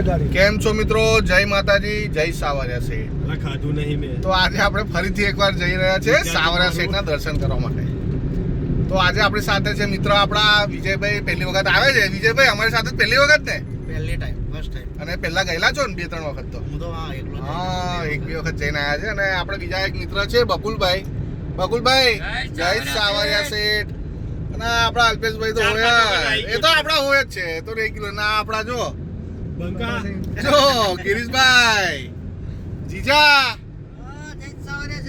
કેમ છો મિત્રો? જય માતાજી, જય સાવરિયા શેઠ. ખાધું નહીં મેં. તો આજે આપણે ફરીથી એકવાર જઈ રહ્યા છે સાવરિયા શેઠના દર્શન કરવા માટે. તો આજે આપણી સાથે છે મિત્ર આપણા વિજયભાઈ. પહેલી વખત આવે છે વિજયભાઈ, અમારી સાથે પહેલી વખત ને? પહેલી ટાઈમ, ફર્સ્ટ ટાઈમ. અને પહેલા ગયેલા છો ને 2-3 વખત તો? હું તો હા, 1-2 વખત જઈને આવ્યા છે. અને આપણે બીજા એક મિત્ર છે બકુલભાઈ. બકુલભાઈ, જય સાવરિયા શેઠ. અને આપણા અલ્પેશભાઈ તો હોય, એ તો આપણા હોય જ છે, તો રેગ્યુલર. ના આપણા જો ગિરીશભાઈ, જીજા,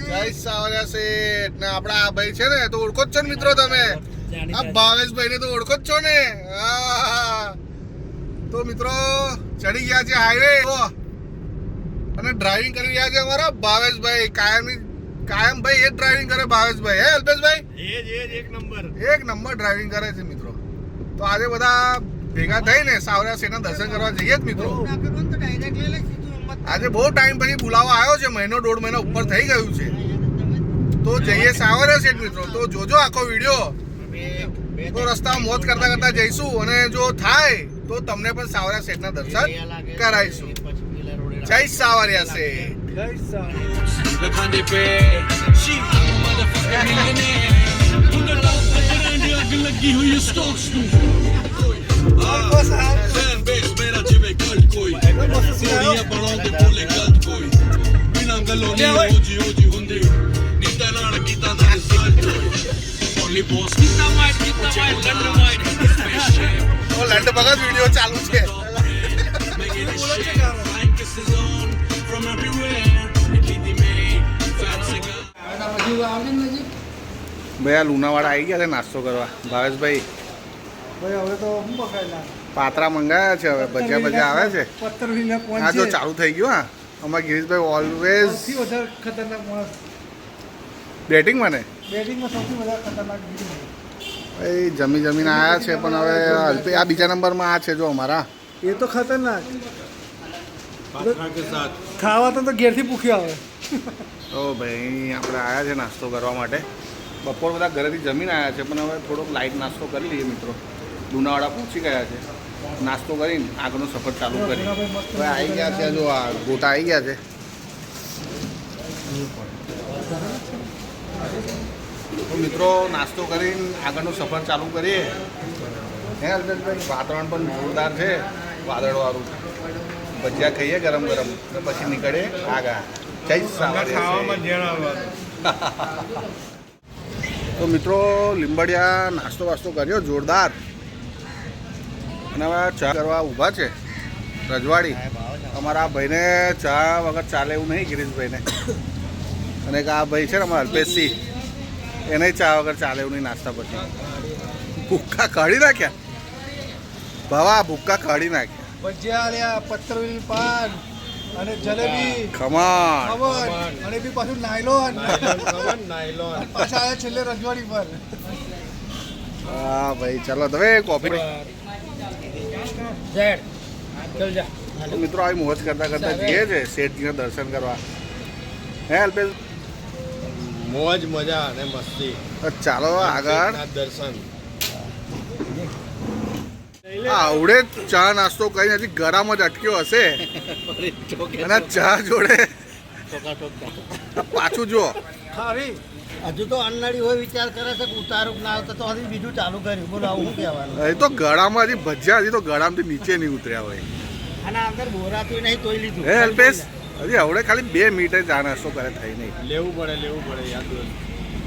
જય સાવરિયા શેઠ. ને આપડા આ ભાઈ છે ને, તો ઓળખો જ છો ને મિત્રો તમે? આ ભાવેશભાઈ ને તો ઓળખો જ છો ને? તો મિત્રો ચડી ગયા છે હાઈવે અને ડ્રાઇવિંગ કરી રહ્યા છે અમારા ભાવેશભાઈ. કાયમ ભાઈ એ જ ડ્રાઇવિંગ કરે ભાવેશભાઈ. હે અલ્પેશભાઈ? એક નંબર ડ્રાઇવિંગ કરે છે મિત્રો. તો આજે બધા ભેગા થઈને સાવરિયા શેઠના દર્શન કરવા જઈએ જ મિત્રો. આજે બહુ ટાઈમ પછી બોલાવો આવ્યો છે, 1.5 મહિના ઉપર થઈ ગયું છે. તો જઈએ સાવરિયા શેઠ મિત્રો. તો જોજો આખો વિડીયો. તો રસ્તામાં મોજ કરતા કરતા જઈશું અને જો થાય તો તમને પણ સાવરિયા શેઠના દર્શન કરાવીશું. જય સાવરિયા શેઠ. લંડ ભગત વિડીયો ચાલુ છે. ભાઈ આ લુણાવાડા આવી ગયા છે નાસ્તો કરવા. ભાવેશભાઈ હવે તો હું પકડેલા પાત્રા મંગાયા છે. હવે ભજીયા આવે છે. હા જો ચાલુ થઈ ગયું. હા, અમારા ગિરીશભાઈ ઓલવેઝ સૌથી વધારે ખતરનાક માણસ બેટિંગ મને બેટિંગમાં સૌથી વધારે ખતરનાક ભાઈ જમીને આવ્યા છે. પણ હવે આ બીજા નંબરમાં આ છે જો અમારા. એ તો ખતરનાક ખાવા તો ઘેરથી ભૂખ્યા આવે. તો ભાઈ આપણે આવ્યા છે નાસ્તો કરવા માટે. બપોર બધા ઘરેથી જમીને આવ્યા છે, પણ હવે થોડોક લાઇટ નાસ્તો કરી લઈએ મિત્રો. લુણાવાડા પહોંચી ગયા છે. નાસ્તો કરીને આગળનો સફર ચાલુ કરી. હવે આવી ગયા છે, જો આ ગોટા આવી ગયા છે. તો મિત્રો નાસ્તો કરીને આગળનો સફર ચાલુ કરીએ. હે અલ્પેશભાઈ, વાતાવરણ પણ જોરદાર છે, વાદળવાળું. ભજીયા ખાઈએ ગરમ ગરમ, તો પછી નીકળે આગળ. જય સાવરિયા. તો મિત્રો લીંબડિયા નાસ્તો વાસ્તો કર્યો જોરદાર. અને હવે ચા કરવા ઊભા છે રજવાડી. અમારા ભાઈને ચા વગર ચાલે એવું નહીં, ગિરીશભાઈને. અને આ ભાઈ છે ને અમારા અલ્પેશસિંહ, એને ચા વગર ચાલે એવું નહીં નાસ્તા પછી. ભૂક્કા કાઢી નાખ્યા ભાવા, ભૂક્કા કાઢી નાખ્યા. ભજીયા, પત્તરવેલી પાન અને જલેબી, ખમણ અને બી પાછું નાયલોન પાછા આવ્યા છેલ્લે રજવાડી પર. હા ભાઈ ચાલો હવે કોફી. તો મિત્રો આવી મોજ કરતા કરતા જઈએ છે શેઠજીના દર્શન કરવા. હે અલ્પેશ? મોજ મજા અને મસ્તી. ચાલો આગળ દર્શન. આવડે ચા નાસ્તો કરીને હજી ગરમ જ અટક્યો હશે. અને ચા જોડે પાછું જો હજુ તો અન્નડી હોય વિચાર કરે છે કે ઉતારું ના આવતા તો હજી બીજું ચાલુ કર્યું. બોલો આવું શું કહેવાનું? એ તો ગળામાં હજી ભજીયા હજી તો ગળામાંથી નીચે નહીં ઉતર્યા હોય. અને અંદર બોરાતું નહીં તોય લીધું. હે અલ્પેશ, હજી આવડે ખાલી 2 મિનિટે ચા નાસ્તો કરે થઈ નહીં. લેવું પડે યાદ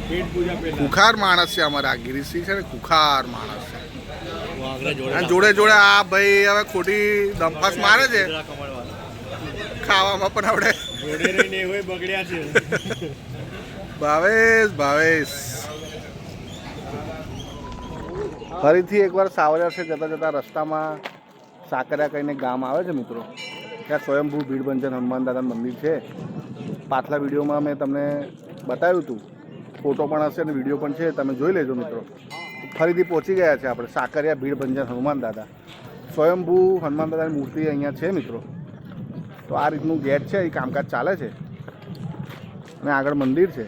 પેટ પૂજા પહેલા. ખુખાર માણસ છે અમારા આ ગિરીશસિંહ છે ને, ખુખાર માણસ છે. જોડે જોડે આ ભાઈ હવે ખોટી દંપાસ મારે છે ખાવામાં. પણ આવડે બગડ્યા છે. ભાવેશ ફરીથી એકવાર સાવરિયા છે જતા જતા રસ્તામાં સાકરિયા કહીને ગામ આવે છે મિત્રો. ત્યાં સ્વયંભૂ ભીડભંજન હનુમાન દાદા મંદિર છે. પાછલા વિડીયોમાં મેં તમને બતાવ્યું હતું, ફોટો પણ હશે અને વિડીયો પણ છે, તમે જોઈ લેજો મિત્રો. ફરીથી પહોંચી ગયા છે આપણે સાકરિયા ભીડભંજન હનુમાન દાદા. સ્વયંભૂ હનુમાન દાદાની મૂર્તિ અહીંયા છે મિત્રો. તો આ રીતનું ગેટ છે, એ કામકાજ ચાલે છે અને આગળ મંદિર છે.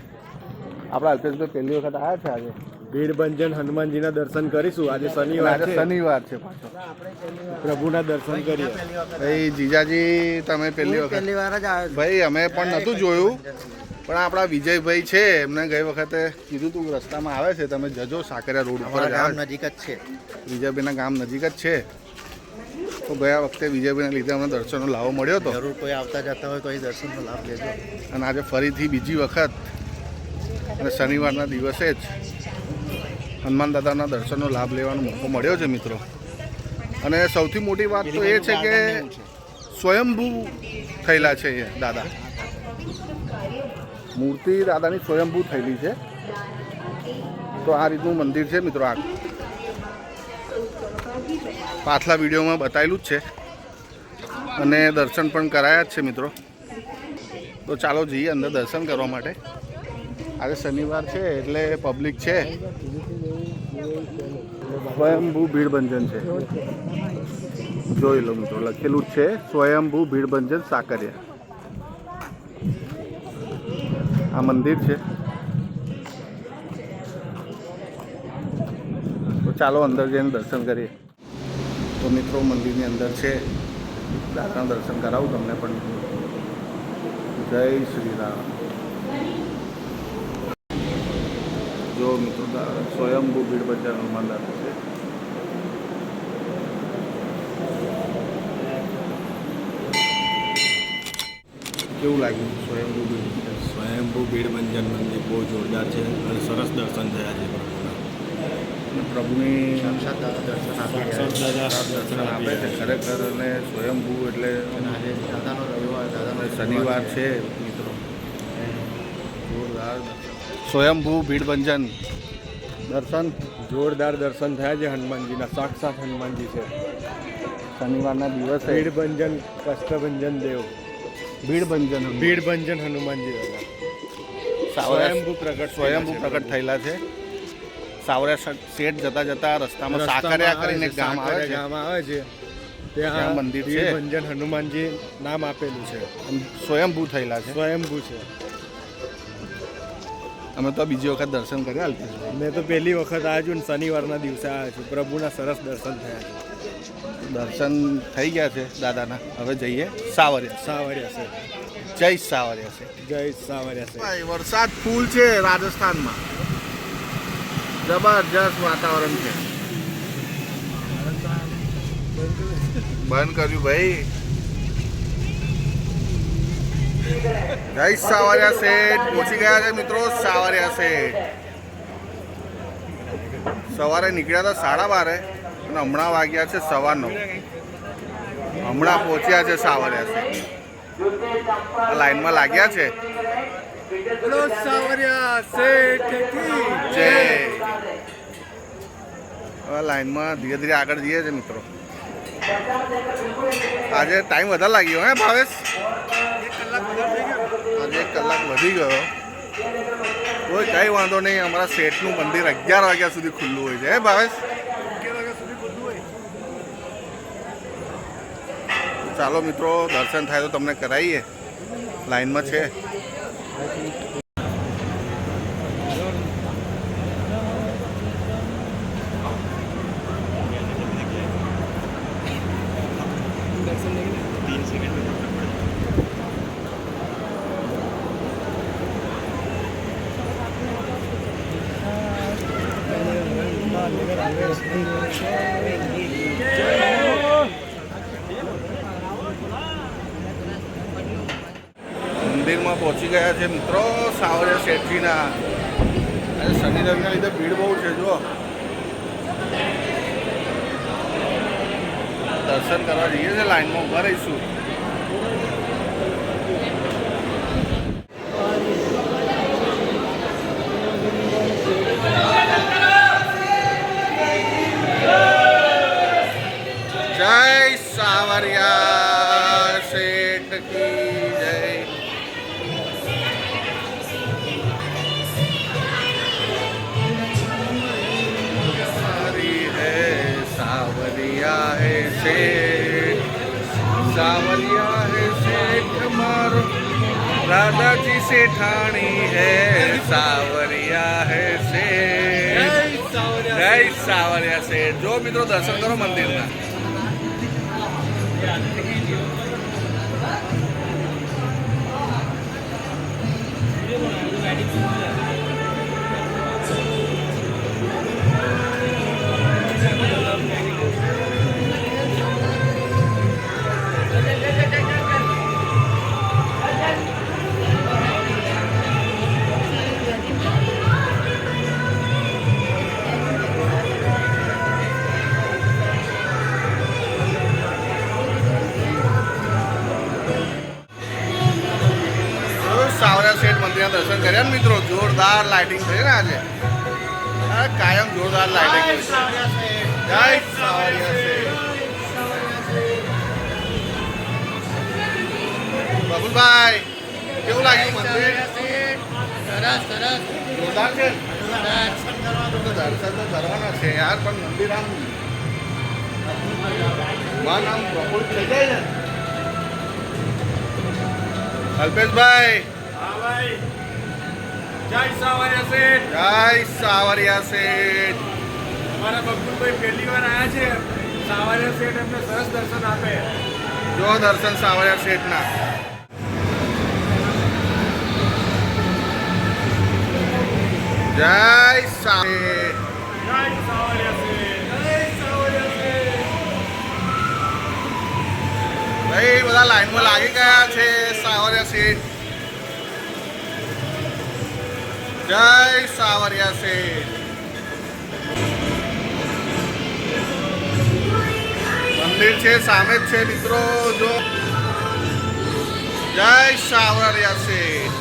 આપણા અલ્પેશભાઈ પહેલી વખત આવ્યા છે આજે. ભીડભંજન હનુમાનજીના દર્શન કરીશું. આજે અને શનિવાર આજે છે, શનિવાર છે પાછો. પ્રભુના દર્શન કરીએ. ભાઈ જીજાજી તમે પહેલી વખત? પહેલી વાર જ આવ્યો ભાઈ અમે પણ નહોતું જોયું, પણ આપણા વિજયભાઈ છે એમને ગઈ વખતે કીધું તું રસ્તામાં આવે છે, તમે જજો સાકરિયા રોડ ઉપર જ આવે છે. નજીક જ છે. વિજયભાઈના ગામ નજીક જ છે. તો ગયા વખતે વિજયભાઈના લીધે અમને દર્શનનો લાવો મળ્યો હતો, જરૂર કોઈ આવતા જતા હોય તો એ દર્શનનો લાભ લેજો. અને આજે ફરીથી બીજી વખત અને શનિવારના દિવસે જ હનુમાન દાદાના દર્શનનો લાભ લેવાનો મોકો મળ્યો છે મિત્રો. અને સૌથી મોટી વાત તો એ છે કે સ્વયંભૂ થયેલા છે એ દાદા. મૂર્તિ દાદાની સ્વયંભૂ થયેલી છે. તો આ રીતનું મંદિર છે મિત્રો. આ પાછલા વિડીયોમાં બતાવેલું જ છે અને દર્શન પણ કરાયા જ છે મિત્રો. તો ચાલો જઈએ અંદર દર્શન કરવા માટે. આજે શનિવાર છે એટલે પબ્લિક છે. સ્વયંભૂ ભીડભંજન છે, જોઈ લો મિત્રો, લખેલું જ છે સ્વયંભૂ ભીડભંજન સાકરિયા. આ મંદિર છે. તો ચાલો અંદર જઈને દર્શન કરીએ. તો મિત્રો મંદિરની અંદર છે, દાદાના દર્શન કરાવું તમને પણ. જય શ્રી રામ. જો મિત્રો સ્વયંભૂ ભીડભંજન હનુમાન દાદા છે. કેવું લાગ્યું સ્વયંભૂ ભીડભંજન? સ્વયંભૂ ભીડભંજન મંદિર બહુ જોરદાર છે અને સરસ દર્શન થયા છે પ્રભુના. અને પ્રભુની સાક્ષાત દાદા દર્શન આપી સાક્ષાત દાદા દર્શન આપે છે ખરેખર. અને સ્વયંભૂ એટલે આજે દાદાનો રવિવાર, દાદાનો શનિવાર છે મિત્રો. જોરદાર સ્વયંભૂ ભીડભંજન દર્શન. જોરદાર દર્શન થયા છે હનુમાનજીના. સાક્ષાત હનુમાનજી છે. શનિવારના દિવસે ભીડભંજન કષ્ટભંજન દેવ. ભીડભંજન ભીડભંજન હનુમાનજી દાદા સ્વયંભૂ પ્રગટ સ્વયંભૂ પ્રગટ થયેલા છે. સાવરિયા શેઠ જતા જતા રસ્તામાં સાકરિયા કરીને એક ગામ આવે છે, ગામ આવે છે, ત્યાં ત્યાં મંદિર છે. ભીડભંજન હનુમાનજી નામ આપેલું છે. સ્વયંભૂ થયેલા છે. સ્વયંભૂ છે. અમે તો બીજી વખત દર્શન કર્યા અલ્પેશભાઈ. મેં તો પહેલી વખત આવ્યો છું ને શનિવારના દિવસે આવ્યો છું. પ્રભુના સરસ દર્શન થયા છે. દર્શન થઈ ગયા છે દાદાના. હવે જઈએ સાવરિયા. સાવરિયા છે. જય સાવરિયા છે. જય સાવરિયા છે. ભાઈ વરસાદ ફૂલ છે રાજસ્થાનમાં. જબરજસ્ત વાતાવરણ છે. બંધ કર્યું ભાઈ. જય સાવરિયા શેઠ પહોંચી ગયા છે મિત્રો. સાવરિયા શેઠ સવારે નીકળ્યા હતા 12:30 અને હમણાં વાગ્યા છે 9:15. હમણાં પહોંચ્યા છે સાવરિયા શેઠ. લાઈનમાં લાગ્યા છે. સાવરિયા શેઠ કી જય. હવે લાઈનમાં ધીરે ધીરે આગળ જઈએ છે મિત્રો. આજે ટાઈમ વધારે લાગ્યો હે ભાવેશ? આજે 1 કલાક વધી ગયો. કોઈ કંઈ વાંધો નહીં. અમારા શેઠનું મંદિર 11 વાગ્યા સુધી ખુલ્લું હોય છે હે ભાવેશ? ચાલો મિત્રો દર્શન થાય તો તમને કરાવીએ. લાઈનમાં છે. મંદિરમાં પહોંચી ગયા છે મિત્રો સાવરિયા શેઠજીના. આજે શનિ રવિના લીધે ભીડ બહુ છે. જુઓ દર્શન કરવા જઈએ છીએ. લાઈનમાં ઊભા રહીશું. જય સાવરિયા શેઠ કી જય. सारी है सावरिया है सेठ. सावरिया है सेठ मारो. राधा जी सेठानी है. सावरिया है सेठ. સાવરિયા શેઠ. જો મિત્રો દર્શન કરો મંદિરના. સાવરિયા શેઠ મંદિરના દર્શન કર્યા ને મિત્રો. જોરદાર લાઇટિંગ થઈ ને આજે. અરે કાયમ જોરદાર લાઇટિંગ. જય સાવરિયા શેઠ. બબુલભાઈ કેવું લાગ્યું મંદિર? સરસ સરસ જોરદાર છે. દર્શન તો કરવાના છે યાર, પણ મંદિર આમ મન આમ પ્રફુલ્લિત થઈ જાય ને. અલ્પેશભાઈ જય સાવરિયા શેઠ. જય સાવરિયા શેઠ. અમારા બકુલભાઈ પહેલી વાર આવ્યા છે. સાવરિયા શેઠ એમને સરસ દર્શન આપે. જો દર્શન સાવરિયા શેઠના. જય સાવરિયા. જય સાવરિયા શેઠ. જય સાવરિયા શેઠ. ભાઈ બધા લાઈનમાં લાગી ગયા છે. સાવરિયા શેઠ. જય સાવરિયા શેઠ. મંદિર છે સામે જ છે મિત્રો. જો જય સાવરિયા શેઠ.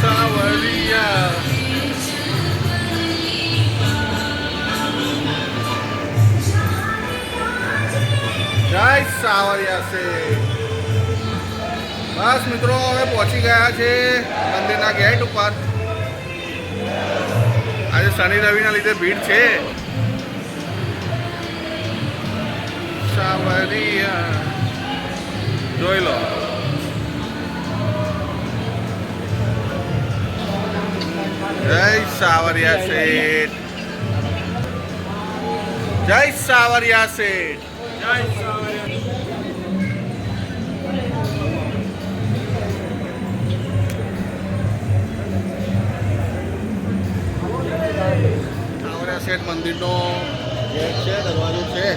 સાવરિયા. જય સાવરિયા શેઠ. બસ મિત્રો હવે પહોંચી ગયા છે મંદિરના ગેટ ઉપર. આજે શનિ રવિના લીધે ભીડ છે. સાવરિયા જોઈ લો. જય સાવરિયા શેઠ. જય સાવરિયા શેઠ. જય સાવરિયા. સાવરિયા શેઠ મંદિરનો ગેટ છે, દરવાજો છે.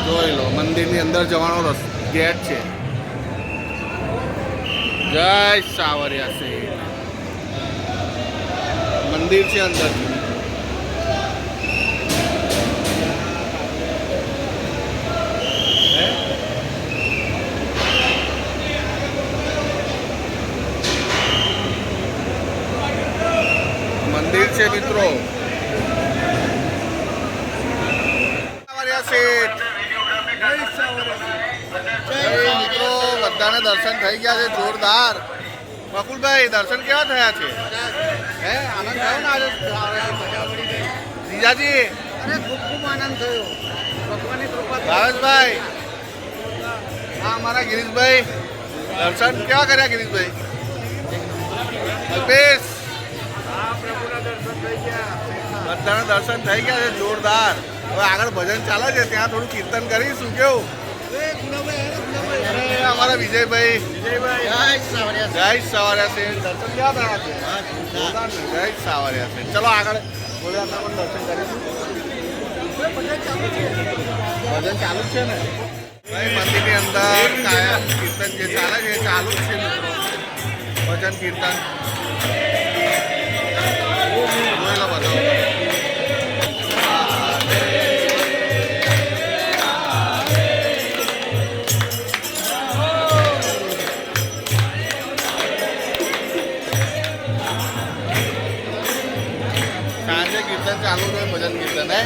જોઈ લો મંદિરની અંદર જવાનો ગેટ છે. જય સાવરિયા શેઠ. મંદિર છે અંદર. મંદિર છે મિત્રો. સાવરિયા શેઠ. જય મિત્રો બધાને દર્શન થઈ ગયા છે જોરદાર. બકુલભાઈ દર્શન કેવા થયા છે? હે આનંદ થયો ને આજે? જીજાજી અરે ખૂબ ખૂબ આનંદ થયો. ભગવાનની કૃપા ભાવેશભાઈ, હા અમારા ગિરીશભાઈ દર્શન કેવા કર્યા? ગિરીશભાઈ, અલ્પેશ, આ પ્રભુના દર્શન થઈ ગયા. બધાના દર્શન થઈ ગયા છે જોરદાર. હવે આગળ ભજન ચાલે છે, ત્યાં થોડું કીર્તન કરીશું. કેવું? અરે અમારા વિજયભાઈ, જય સાવરિયા જય સાવરિયા શેઠ. દર્શન કેવા થયા છે? જોરદાર ને? જય સાવરિયા શેઠ. ચલો આગળ ભોળિયાના પણ દર્શન કરીશું. ભજન ચાલુ જ છે ને ભાઈ? મંદિરની અંદર કાયમ કીર્તન જે ચાલે છે એ ચાલુ જ છે મિત્રો. ભજન કીર્તન જોઈ લો બધો. સાંજે કીર્તન ચાલુ છે, ભજન કીર્તન હે.